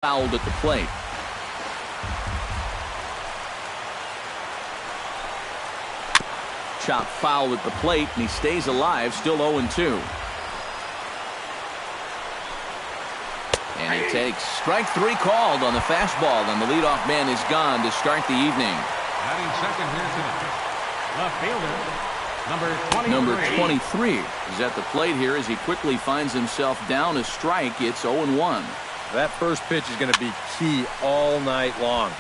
fouled at the plate. Chop foul at the plate, and he stays alive, still 0-2. And he takes strike three called on the fastball, and the leadoff man is gone to start the evening. Batting second here tonight, left fielder, number 23 is at the plate here as he quickly finds himself down a strike. It's 0-1. That first pitch is going to be key all night long.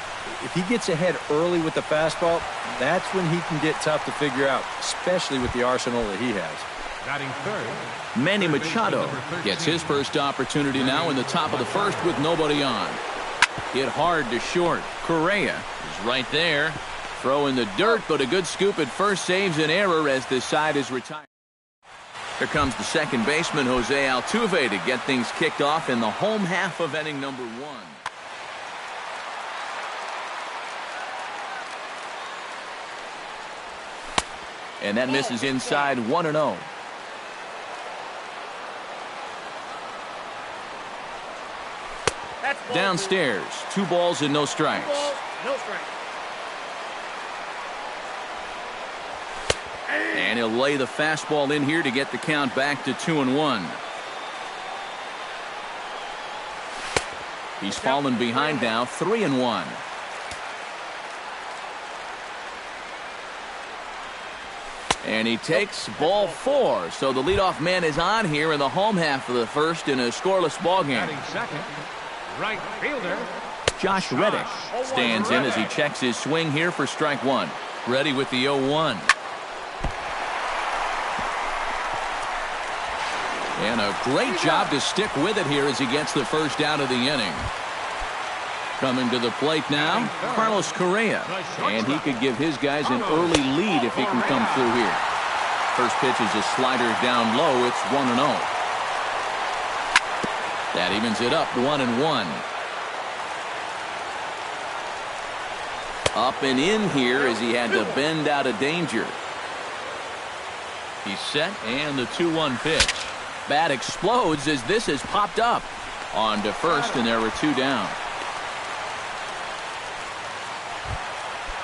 If he gets ahead early with the fastball, that's when he can get tough to figure out, especially with the arsenal that he has. Batting third, Manny Machado gets his first opportunity now in the top of the first with nobody on. Hit hard to short. Correa is right there. Throw in the dirt, but a good scoop at first saves an error as this side is retired. Here comes the second baseman, Jose Altuve, to get things kicked off in the home half of inning number 1. And that misses inside, 1-0. Downstairs, 2 balls and no strikes. And he'll lay the fastball in here to get the count back to 2-1. He's fallen behind now, 3-1. And he takes ball 4. So the leadoff man is on here in the home half of the first in a scoreless ball game. second, right fielder, Josh Reddick stands in as he checks his swing here for strike 1. Ready with the 0-1. And a great job to stick with it here as he gets the first out of the inning. Coming to the plate now, Carlos Correa. And he could give his guys an early lead if he can come through here. First pitch is a slider down low. It's 1-0. That evens it up, 1-1. Up and in here as he had to bend out of danger. He's set, and the 2-1 pitch. Bat explodes as this has popped up. On to first, and there were 2 down.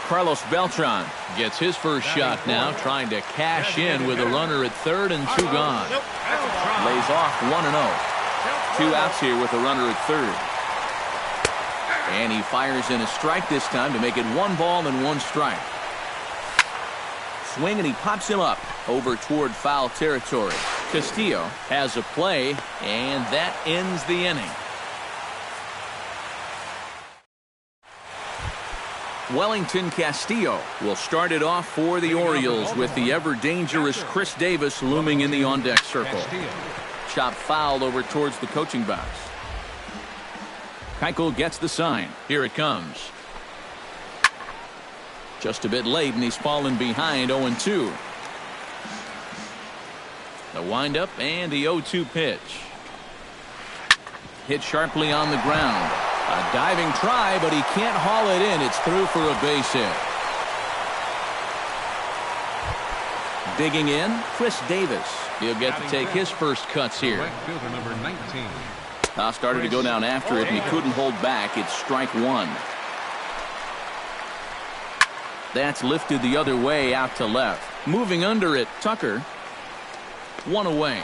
Carlos Beltran gets his first shot now, trying to cash in with a runner at third and 2 gone. Lays off 1-0. 2 outs here with a runner at third. And he fires in a strike this time to make it 1 ball and 1 strike. Swing, and he pops him up over toward foul territory. Castillo has a play, and that ends the inning. Wellington Castillo will start it off for the Orioles with the ever-dangerous Chris Davis looming in the on-deck circle. Chop foul over towards the coaching box. Keuchel gets the sign. Here it comes. Just a bit late, and he's fallen behind 0-2. The windup and the 0-2 pitch. Hit sharply on the ground. A diving try, but he can't haul it in. It's through for a base hit. Digging in, Chris Davis. He'll get to take his first cuts here. right fielder, number 19. Now started to go down after it, and he couldn't hold back. It's strike 1. That's lifted the other way out to left. Moving under it, Tucker. 1 away.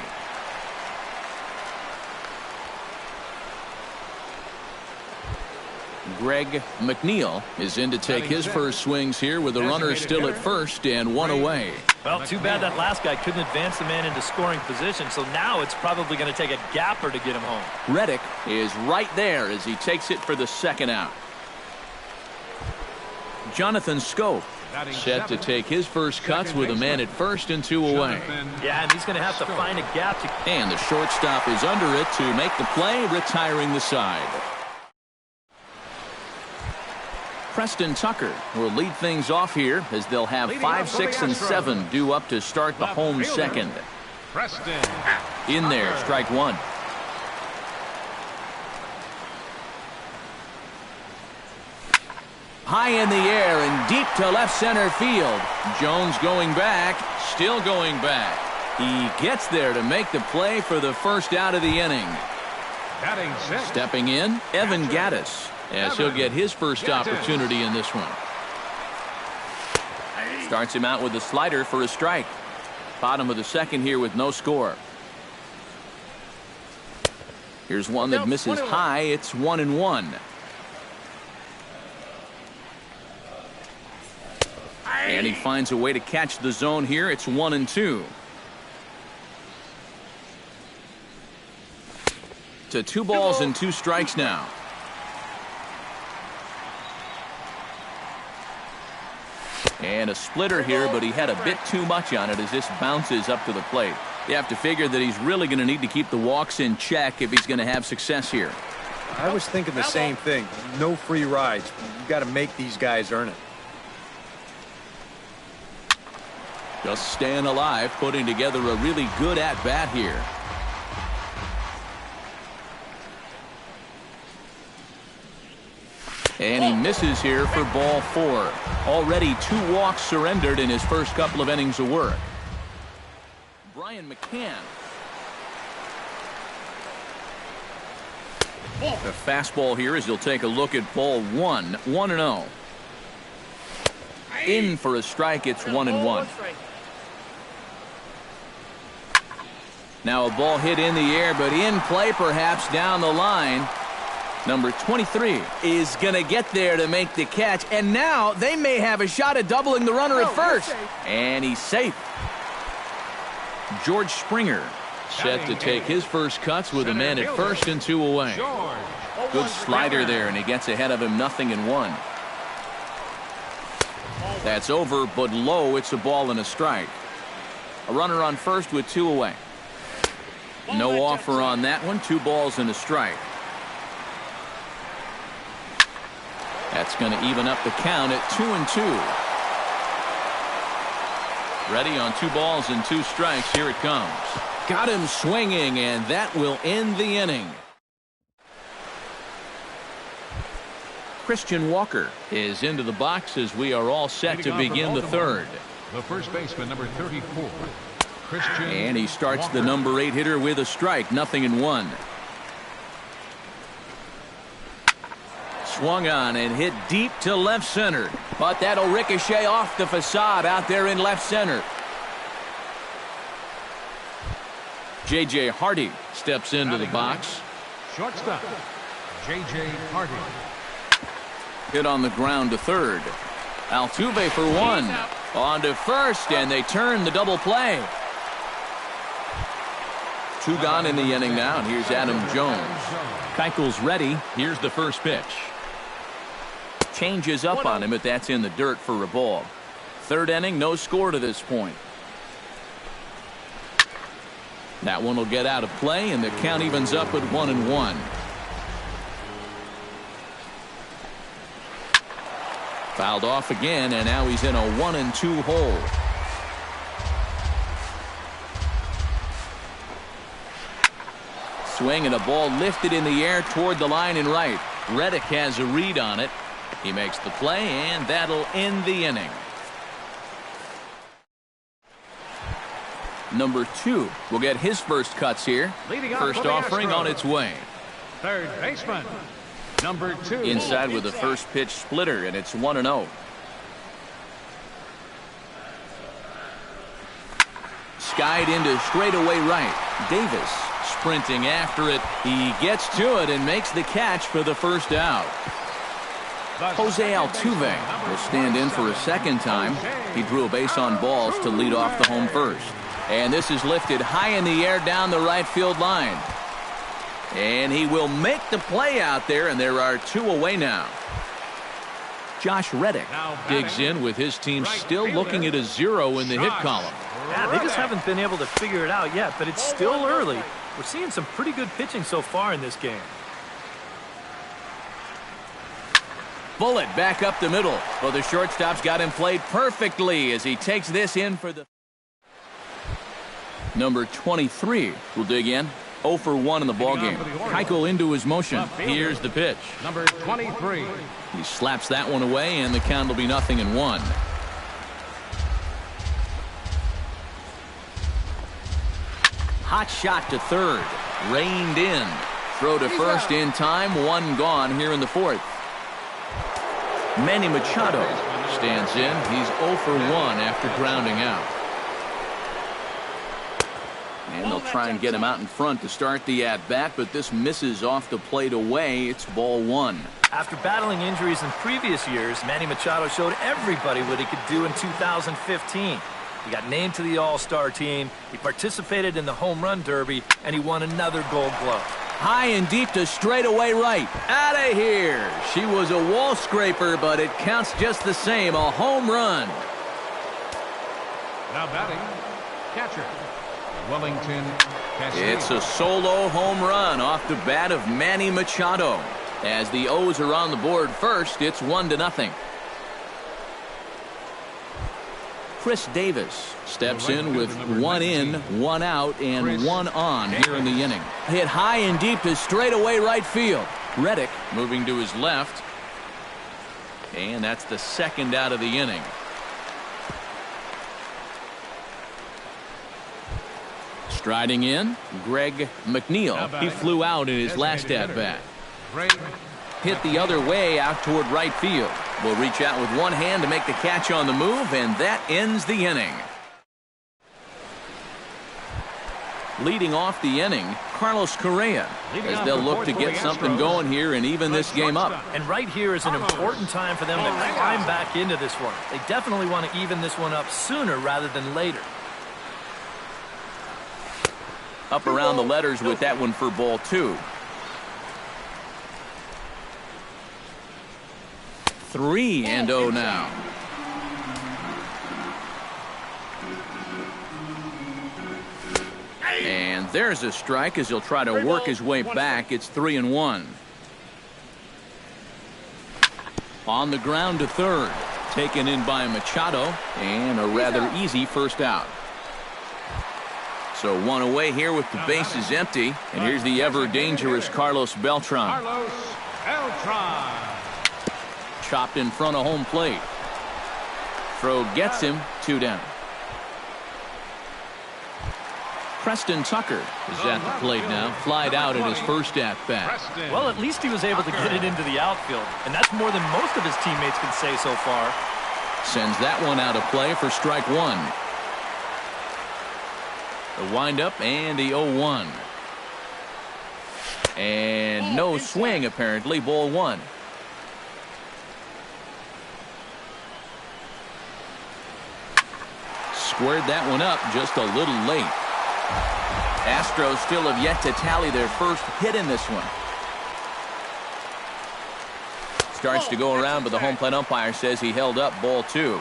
Greg McNeil is in to take his first swings here with the runner still at first and 1 away. Well, too bad that last guy couldn't advance the man into scoring position, so now it's probably going to take a gapper to get him home. Reddick is right there as he takes it for the second out. Jonathan Scope set to take his first cuts with a man at first and 2 away. Yeah, and he's going to have to find a gap to... And the shortstop is under it to make the play, retiring the side. Preston Tucker will lead things off here as they'll have 5, 6, and 7 due up to start the home second. Preston. In there, strike 1. High in the air and deep to left center field. Jones going back, still going back. He gets there to make the play for the first out of the inning. Batting six. Stepping in, Evan Gaddis, as he'll get his first opportunity in this one. Starts him out with a slider for a strike. Bottom of the second here with no score. Here's one that misses high. It's 1-1. And he finds a way to catch the zone here. It's 1-2. To 2 balls and 2 strikes now. And a splitter here, but he had a bit too much on it as this bounces up to the plate. You have to figure that he's really going to need to keep the walks in check if he's going to have success here. I was thinking the same thing. No free rides. You got to make these guys earn it. Just staying alive, putting together a really good at-bat here. And he misses here for ball 4. Already 2 walks surrendered in his first couple of innings of work. Brian McCann. The fastball here as he'll take a look at ball 1. 1-0. In for a strike. It's 1-1. Now a ball hit in the air, but in play perhaps down the line. Number 23 is going to get there to make the catch. And now they may have a shot at doubling the runner at first. And he's safe. George Springer set to take his first cuts with a man at first and 2 away. Good slider there, and he gets ahead of him 0-1. That's over, but low. It's a ball and a strike. A runner on first with 2 away. No offer on that one. 2 balls and a strike. That's going to even up the count at 2-2. Ready on 2 balls and 2 strikes. Here it comes. Got him swinging, and that will end the inning. Christian Walker is into the box as we are all set to begin the third. The first baseman, number 34. Christian And he starts Walker. the number 8 hitter with a strike. 0-1. Swung on and hit deep to left center. But that'll ricochet off the facade out there in left center. J.J. Hardy steps into the box. Shortstop, J.J. Hardy. Hit on the ground to third. Altuve for 1. On to first, and they turn the double play. 2 gone in the inning now, and here's Adam Jones. Keuchel's ready. Here's the first pitch. Changes up on him, but that's in the dirt for a ball. Third inning, no score to this point. That one will get out of play, and the count evens up at 1-1. Fouled off again, and now he's in a 1-2 hole. Swing and a ball lifted in the air toward the line and right. Reddick has a read on it. He makes the play, and that'll end the inning. Number 2 will get his first cuts here. Leading off First for the offering on Astros. its way. Third baseman, number 2. Inside with a first pitch splitter, and it's 1-0. Skied into straightaway right. Davis sprinting after it. He gets to it and makes the catch for the first out. Jose Altuve will stand in for a second time. He drew a base on balls to lead off the home first. And this is lifted high in the air down the right field line. And he will make the play out there, and there are 2 away now. Josh Reddick digs in with his team still looking at a 0 in the hit column. Yeah, they just haven't been able to figure it out yet, but it's still early. We're seeing some pretty good pitching so far in this game. Bullet back up the middle. Well, the shortstop's got him played perfectly as he takes this in for the... Number 23 will dig in. 0 for 1 in the ballgame. Keuchel into his motion. Here's the pitch. Number 23. He slaps that one away, and the count will be 0-1. Hot shot to third. Reined in. throw to first in time. One gone here in the fourth. Manny Machado stands in. He's 0 for 1 after grounding out. And they'll try and get him out in front to start the at-bat, but this misses off the plate away. It's ball 1. After battling injuries in previous years, Manny Machado showed everybody what he could do in 2015. He got named to the All-Star team, he participated in the Home Run Derby, and he won another Gold Glove. High and deep to straightaway right. Out of here. She was a wall scraper, but it counts just the same. A home run. Now batting, catcher, Wellington Castillo. It's a solo home run off the bat of Manny Machado. As the O's are on the board first, it's 1-0. Chris Davis steps in with 1 in, 1 out, and 1 on here in the inning. Hit high and deep to straightaway right field. Reddick moving to his left. And that's the second out of the inning. Striding in, Greg McNeil. He flew out in his last at-bat. Hit the other way out toward right field. Will reach out with one hand to make the catch on the move, and that ends the inning. Leading off the inning, Carlos Correa, as they'll look to get something going here and even this game up. And right here is an important time for them to climb back into this one. They definitely want to even this one up sooner rather than later. Up around the letters with that one for ball 2. 3-0 now. And there's a strike as he'll try to work his way back. It's 3-1. On the ground to third. Taken in by Machado. And a rather easy first out. So 1 away here with the bases empty. And here's the ever-dangerous Carlos Beltran. Chopped in front of home plate. Throw gets him. 2 down. Preston Tucker is at the plate now. Flied out at his first at-bat. Well, at least he was able to get it into the outfield. And that's more than most of his teammates can say so far. Sends that one out of play for strike 1. The windup and the 0-1. And no swing apparently. Ball 1. Squared that one up just a little late. Astros still have yet to tally their first hit in this one. Starts to go around, but the home plate umpire says he held up. Ball 2.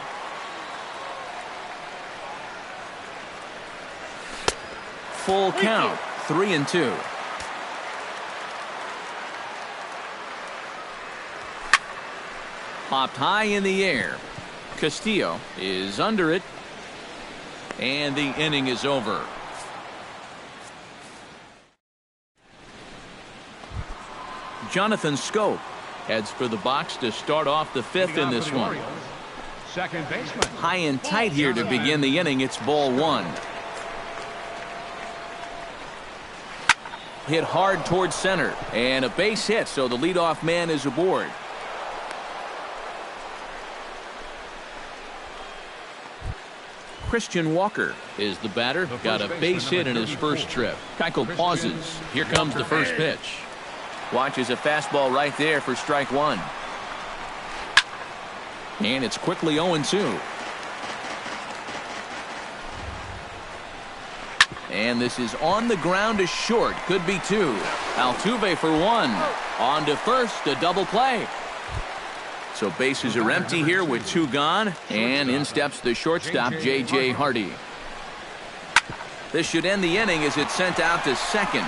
Full count. 3-2. Popped high in the air. Castillo is under it. And the inning is over. Jonathan Scope heads for the box to start off the 5th in this one. Second baseman. High and tight here to begin the inning. It's ball 1. Hit hard towards center. And a base hit, so the leadoff man is aboard. Christian Walker is the batter. Got a base hit in his first trip. Keuchel pauses. Here comes the first pitch. Watches a fastball right there for strike 1. And it's quickly 0-2. And this is on the ground to short. Could be 2. Altuve for 1. On to first. A double play. So bases are empty here with 2 gone. And in steps the shortstop, J.J. Hardy. This should end the inning as it's sent out to second.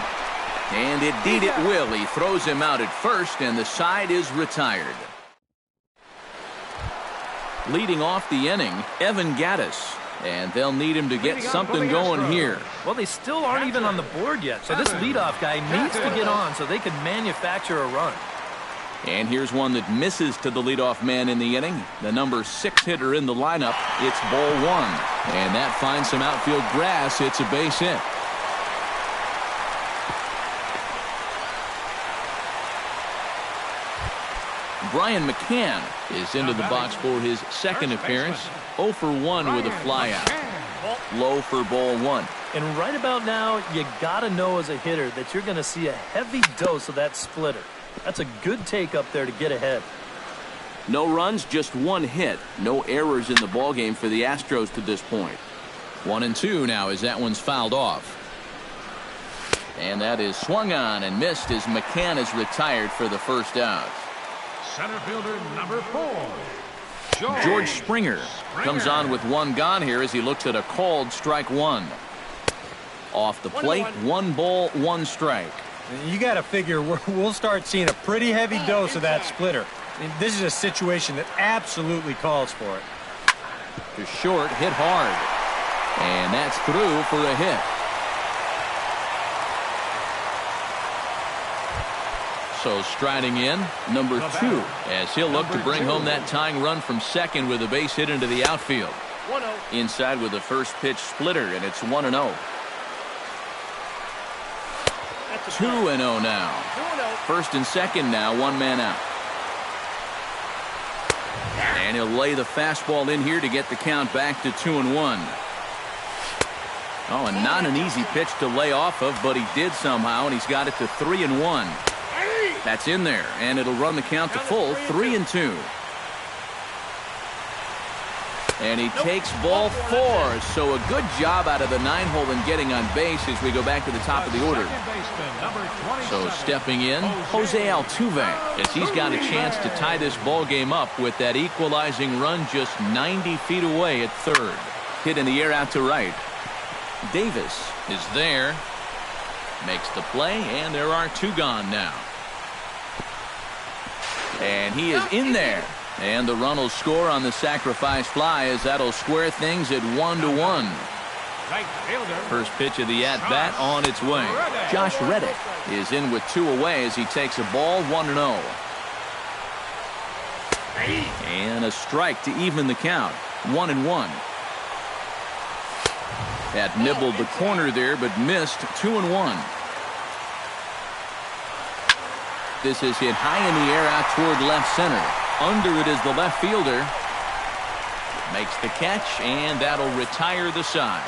And indeed it will. He throws him out at first, and the side is retired. Leading off the inning, Evan Gattis. And they'll need him to get something going here. Well, they still aren't even on the board yet. So this leadoff guy needs to get on so they can manufacture a run. And here's one that misses to the leadoff man in the inning. The number 6 hitter in the lineup. It's ball 1. And that finds some outfield grass. It's a base hit. Brian McCann is into the box for his second appearance. 0 for 1 with a flyout. Low for ball 1. And right about now, you got to know as a hitter that you're going to see a heavy dose of that splitter. That's a good take up there to get ahead. No runs, just 1 hit. No errors in the ballgame for the Astros to this point. 1-2 now as that one's fouled off. And that is swung on and missed as McCann is retired for the first out. Center fielder number 4. George Springer comes on with 1 gone here as he looks at a called strike 1. Off the plate, 1 ball, 1 strike. You got to figure we'll start seeing a pretty heavy dose of that splitter. I mean, this is a situation that absolutely calls for it. To short, hit hard. And that's through for a hit. So striding in, number 2, as he'll look to bring home that tying run from second with a base hit into the outfield. Inside with the first pitch splitter, and it's 1-0. 2-0 now. First and second now, 1 man out. And he'll lay the fastball in here to get the count back to 2-1. Oh, and not an easy pitch to lay off of, but he did somehow, and he's got it to 3-1. That's in there, and it'll run the count to full, 3-2. And he takes ball 4, so a good job out of the 9-hole in getting on base as we go back to the top of the order. So stepping in, Jose Altuve, as he's got a chance to tie this ball game up with that equalizing run just 90 feet away at third. Hit in the air out to right. Davis is there, makes the play, and there are 2 gone now. And he is in there. And the run will score on the sacrifice fly as that'll square things at 1-1. First pitch of the at-bat on its way. Josh Reddick is in with 2 away as he takes a ball, 1-0. And a strike to even the count, 1-1. That nibbled the corner there, but missed, 2-1. This is hit high in the air out toward left center. Under it is the left fielder. Makes the catch, and that'll retire the side.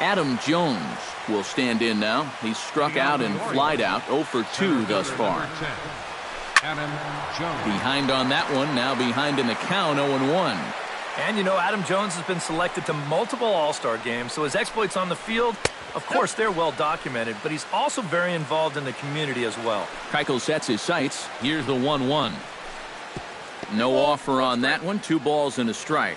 Adam Jones will stand in now. He's struck out and flied out, 0 for 2 thus far. Adam Jones. Behind on that one, now behind in the count, 0-1. And you know, Adam Jones has been selected to multiple All-Star games, so his exploits on the field, of course, they're well documented, but he's also very involved in the community as well. Keuchel sets his sights. Here's the 1-1. No offer on that one. 2 balls and a strike.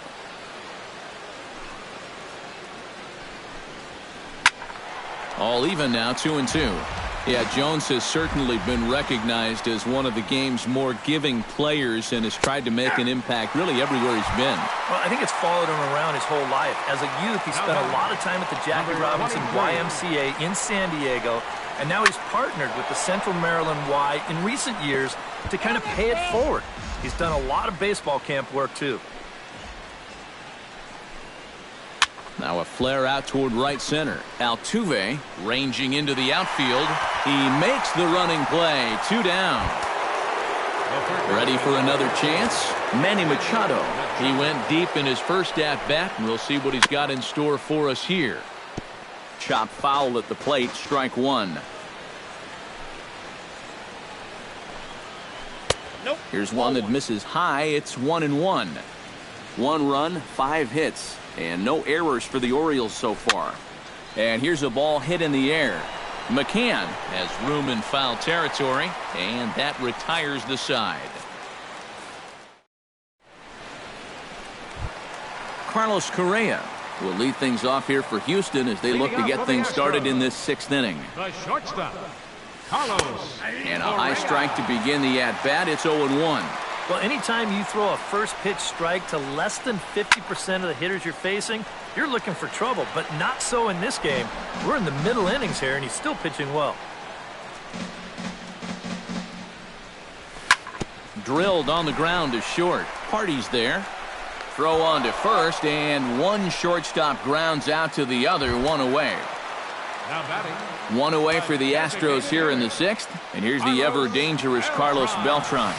All even now, 2-2. Yeah, Jones has certainly been recognized as one of the game's more giving players and has tried to make an impact really everywhere he's been. Well, I think it's followed him around his whole life. As a youth, he spent a lot of time at the Jackie Robinson YMCA in San Diego, and now he's partnered with the Central Maryland Y in recent years to kind of pay it forward. He's done a lot of baseball camp work, too. Now a flare out toward right center. Altuve ranging into the outfield. He makes the running play. 2 down. Ready for another chance? Manny Machado. He went deep in his first at-bat, and we'll see what he's got in store for us here. Chop foul at the plate, strike 1. Nope. Here's one that misses high. It's 1-1. 1 run, 5 hits. And no errors for the Orioles so far. And here's a ball hit in the air. McCann has room in foul territory, and that retires the side. Carlos Correa will lead things off here for Houston as they look to get things started in this 6th inning. The shortstop, Carlos. And a high strike to begin the at-bat. It's 0-1. Well, anytime you throw a first pitch strike to less than 50% of the hitters you're facing, you're looking for trouble, but not so in this game. We're in the middle innings here, and he's still pitching well. Drilled on the ground to short. Party's there. Throw on to first, and one shortstop grounds out to the other, 1 away. Now batting. One away for the Astros here in the 6th. And here's the ever-dangerous Carlos Beltran.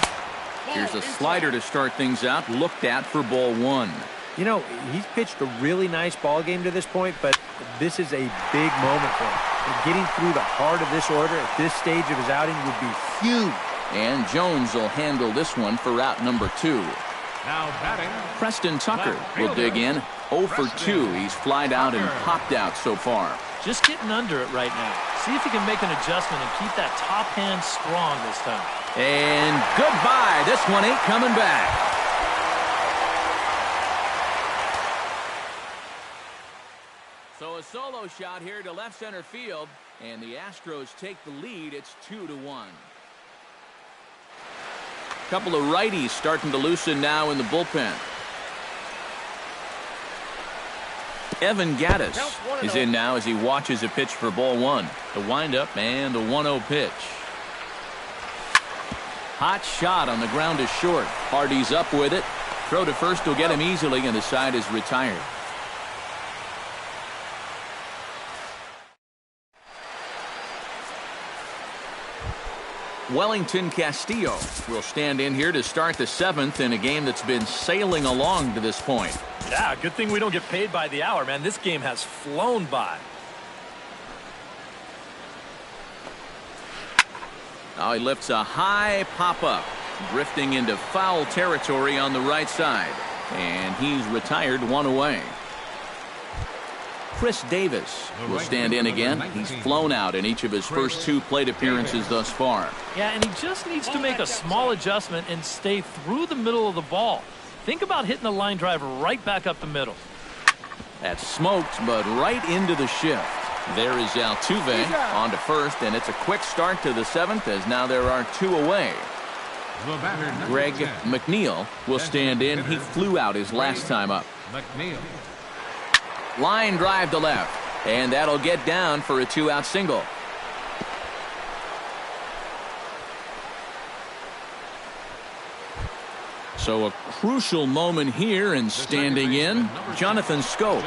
Here's a slider to start things out, looked at for ball 1. You know, he's pitched a really nice ball game to this point, but this is a big moment for him. And getting through the heart of this order at this stage of his outing would be huge. And Jones will handle this one for out number 2. Now batting. Preston Tucker will dig in. 0 for 2. He's flied out and popped out so far. Just getting under it right now. See if he can make an adjustment and keep that top hand strong this time. And goodbye. This one ain't coming back. So a solo shot here to left center field, and the Astros take the lead. It's 2-1. Couple of righties starting to loosen now in the bullpen. Evan Gattis is in now as he watches a pitch for ball 1. The windup and the 1-0 pitch. Hot shot on the ground is short. Hardy's up with it. Throw to first will get him easily, and the side is retired. Wellington Castillo will stand in here to start the 7th in a game that's been sailing along to this point. Yeah, good thing we don't get paid by the hour, man. This game has flown by. Now he lifts a high pop-up, drifting into foul territory on the right side. And he's retired, 1 away. Chris Davis will stand in again. He's flown out in each of his first 2 plate appearances thus far. Yeah, and he just needs to make a small adjustment and stay through the middle of the ball. Think about hitting the line drive right back up the middle. That's smoked, but right into the shift. There is Altuve on to first, and it's a quick start to the 7th as now there are 2 away. Greg McNeil will stand in. He flew out his last time up. McNeil. Line drive to left, and that'll get down for a 2-out single. So a crucial moment here, and standing in, Jonathan Scope.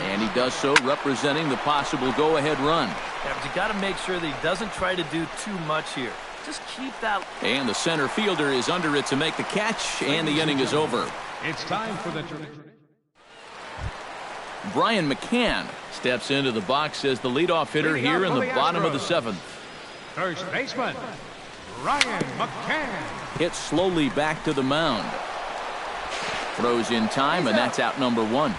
And he does so representing the possible go-ahead run. Yeah, but you got to make sure that he doesn't try to do too much here. Just keep that. And the center fielder is under it to make the catch, and the inning is over. It's time for the... Brian McCann steps into the box as the leadoff hitter here in the bottom of the 7th. First baseman, Brian McCann. Hits slowly back to the mound. Throws in time, and that's out number 1.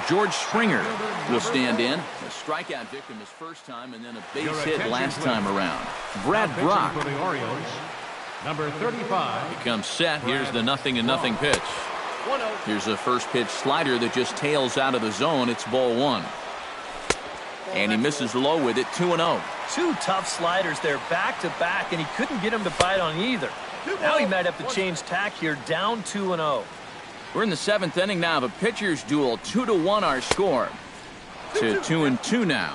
George Springer will stand in. A strikeout victim his first time, and then a base hit last time around. Brad Brock For the Orioles, number 35. becomes set. Here's the 0-0 pitch. Here's a first pitch slider that just tails out of the zone. It's ball 1. And he misses low with it, 2-0. 2 tough sliders there back to back, and he couldn't get him to bite on either. Now he might have to change tack here, down 2-0. We're in the 7th inning now of a pitcher's duel. 2-1 our score. To 2-2 now.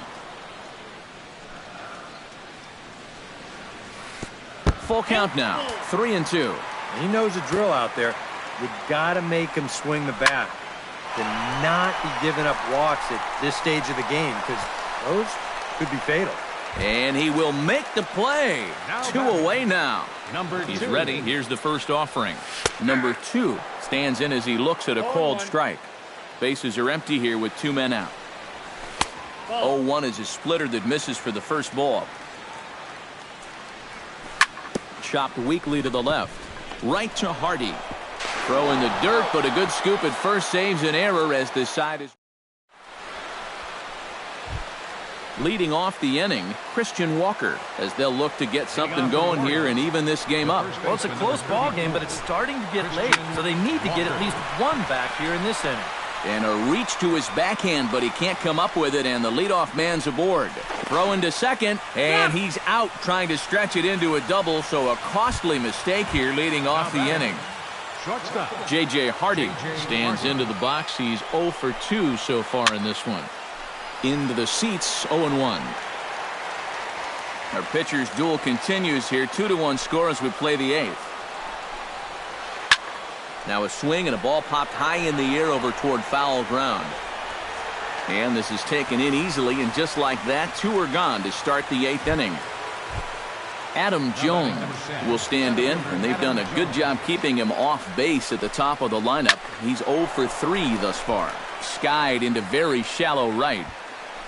Full count now. 3-2. He knows the drill out there. You got to make him swing the bat. To not be giving up walks at this stage of the game, because those could be fatal. And he will make the play. 2 away now. Number 2. He's ready. Here's the first offering. Number 2 stands in as he looks at a called strike. Bases are empty here with 2 men out. 0-1 is a splitter that misses for the first ball. Chopped weakly to the left. Right to Hardy. Throw in the dirt, but a good scoop at first saves an error as the side is. Leading off the inning, Christian Walker, as they'll look to get something going here and even this game up. Well, it's a close ball game, but it's starting to get late, so they need to get at least 1 back here in this inning. And a reach to his backhand, but he can't come up with it, and the leadoff man's aboard. Throw into second, and he's out trying to stretch it into a double, so a costly mistake here leading off the inning. Shortstop. J.J. Hardy stands into the box. He's 0 for 2 so far in this one. Into the seats, 0-1. Our pitcher's duel continues here. 2-1 score as we play the 8th. Now a swing and a ball popped high in the air over toward foul ground. And this is taken in easily, and just like that, 2 are gone to start the 8th inning. Adam Jones will stand in, and they've done a good job keeping him off base at the top of the lineup. He's 0 for 3 thus far. Skied into very shallow right.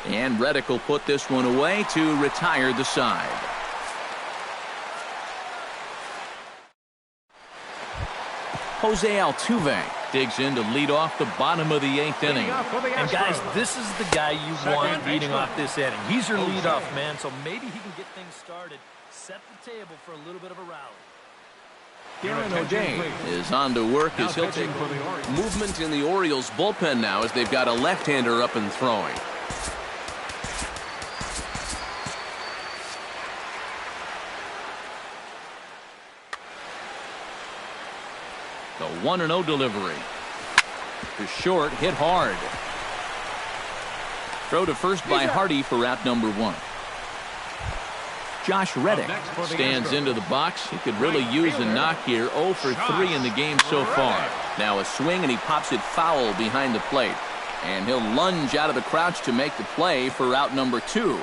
And Reddick will put this one away to retire the side. Jose Altuve digs in to lead off the bottom of the 8th inning. And guys, this is the guy you want leading off this inning. He's your leadoff man, so maybe he can get things started, set the table for a little bit of a rally. Aaron O'Day is on to work as he'll take movement in the Orioles bullpen now as they've got a left-hander up and throwing. The 1-0 delivery. To short, hit hard. Throw to first by Hardy for out number 1. Josh Reddick stands into the box. He could really use a knock here. 0 for 3 in the game so far. Now a swing, and he pops it foul behind the plate. And he'll lunge out of the crouch to make the play for out number 2.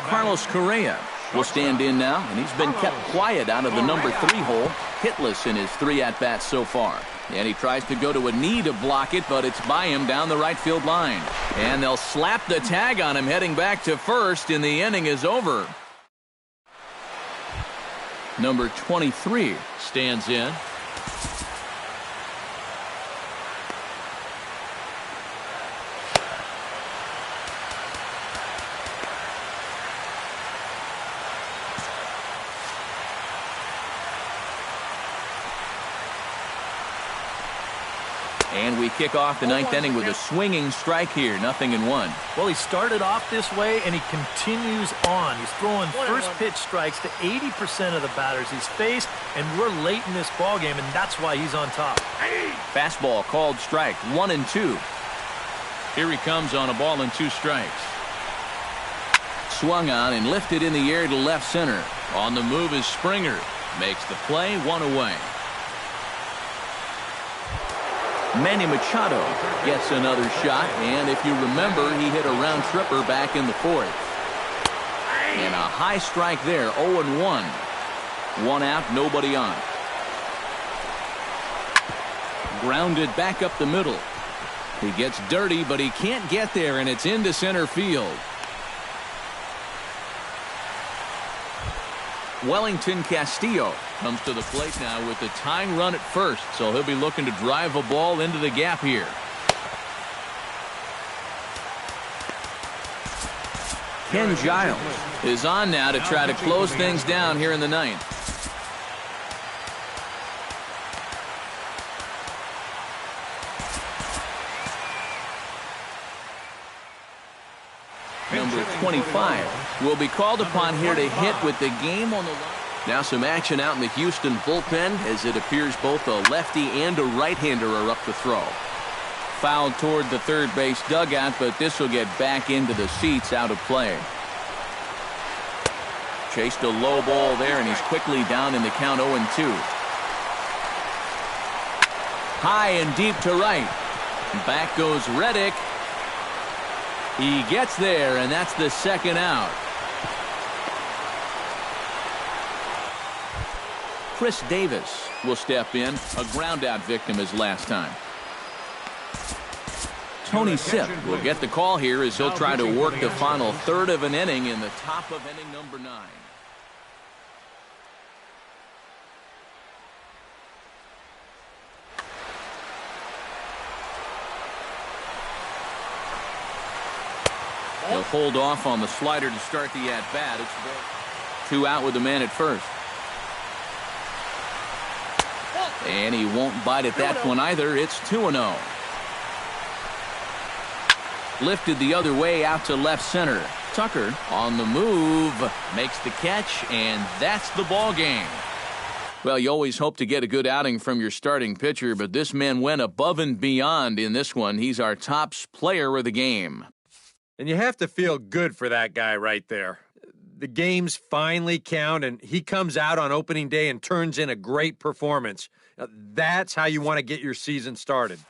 Carlos Correa will stand in now, and he's been kept quiet out of the number 3 hole. Hitless in his 3 at-bats so far. And he tries to go to a knee to block it, but it's by him down the right field line. And they'll slap the tag on him heading back to first, and the inning is over. Number 23 stands in. And we kick off the 9th inning with a swinging strike here. 0-1. Well, he started off this way, and he continues on. He's throwing first pitch strikes to 80% of the batters he's faced, and we're late in this ballgame, and that's why he's on top. Fastball called strike. 1-2. Here he comes on a ball and 2 strikes. Swung on and lifted in the air to left center. On the move is Springer. Makes the play, 1 away. Manny Machado gets another shot, and if you remember, he hit a round tripper back in the 4th. And a high strike there, 0-1. 1 out, nobody on. Grounded back up the middle. He gets dirty, but he can't get there, and it's into center field. Wellington Castillo comes to the plate now with the tying run at first, so he'll be looking to drive a ball into the gap here. Ken Giles is on now to try to close things down here in the 9th. Number 25 will be called upon here to hit with the game on the line. Now some action out in the Houston bullpen as it appears both a lefty and a right-hander are up to throw. Fouled toward the third base dugout, but this will get back into the seats out of play. Chased a low ball there, and he's quickly down in the count 0-2. High and deep to right. Back goes Reddick. He gets there, and that's the 2nd out. Chris Davis will step in, a ground-out victim his last time. Tony Sipp will get the call here as he'll try to work the final 1/3 of an inning in the top of inning number 9. He'll hold off on the slider to start the at-bat. It's 2 out with the man at first. And he won't bite at that one either. It's 2-0. Lifted the other way out to left center. Tucker on the move. Makes the catch, and that's the ball game. Well, you always hope to get a good outing from your starting pitcher, but this man went above and beyond in this one. He's our top player of the game. And you have to feel good for that guy right there. The games finally count, and he comes out on opening day and turns in a great performance. That's how you want to get your season started.